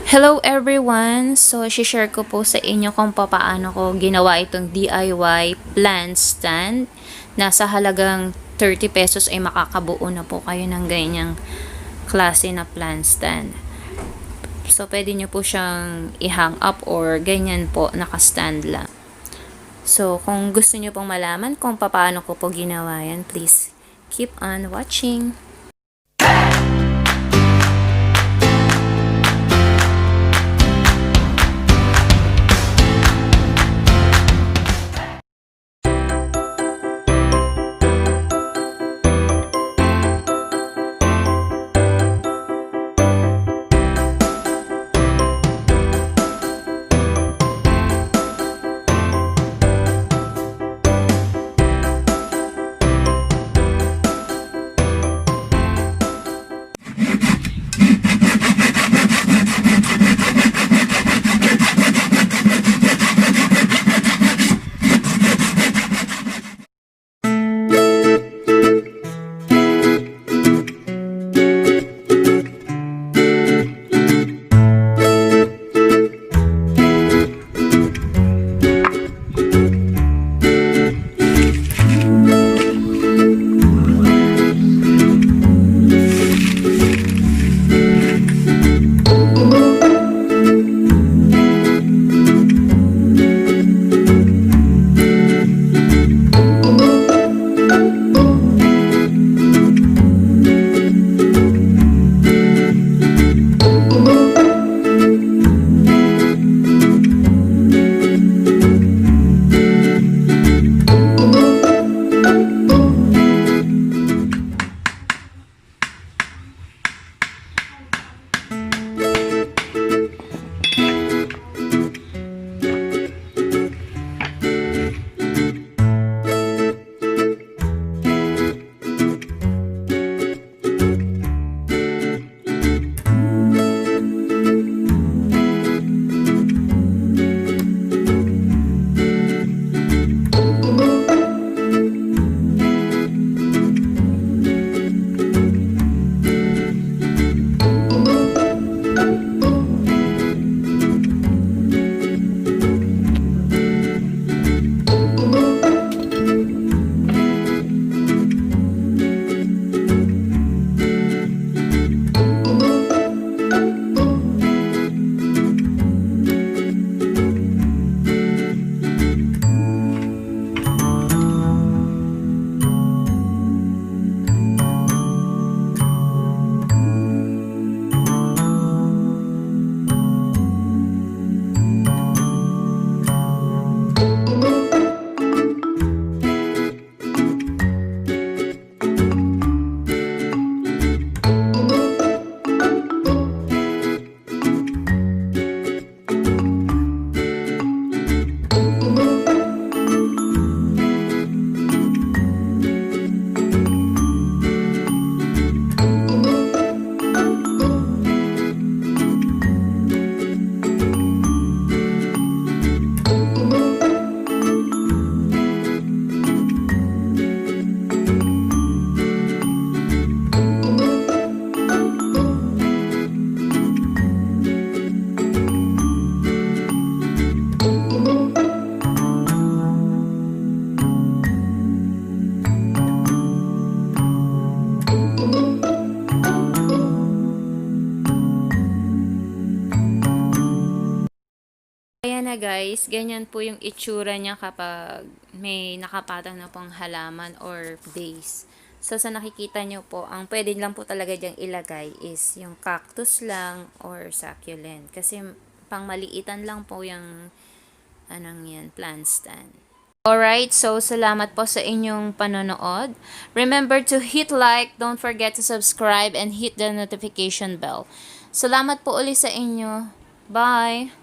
Hello everyone! So, share ko po sa inyo kung paano ko ginawa itong DIY plant stand. Nasa halagang 30 pesos ay makakabuo na po kayo ng ganyang klase na plant stand. So, pwede nyo po siyang i-hang up or ganyan po, naka-stand lang. So, kung gusto nyo pong malaman kung paano ko po ginawa yan, please keep on watching. Ayan na guys, ganyan po yung itsura niya kapag may nakapatong na pong halaman or vase. So sa nakikita nyo po, ang pwede lang po talaga dyang ilagay is yung cactus lang or succulent. Kasi pang maliitan lang po yung anong yan, plant stand. Alright, so salamat po sa inyong panonood. Remember to hit like, don't forget to subscribe, and hit the notification bell. Salamat po ulit sa inyo. Bye!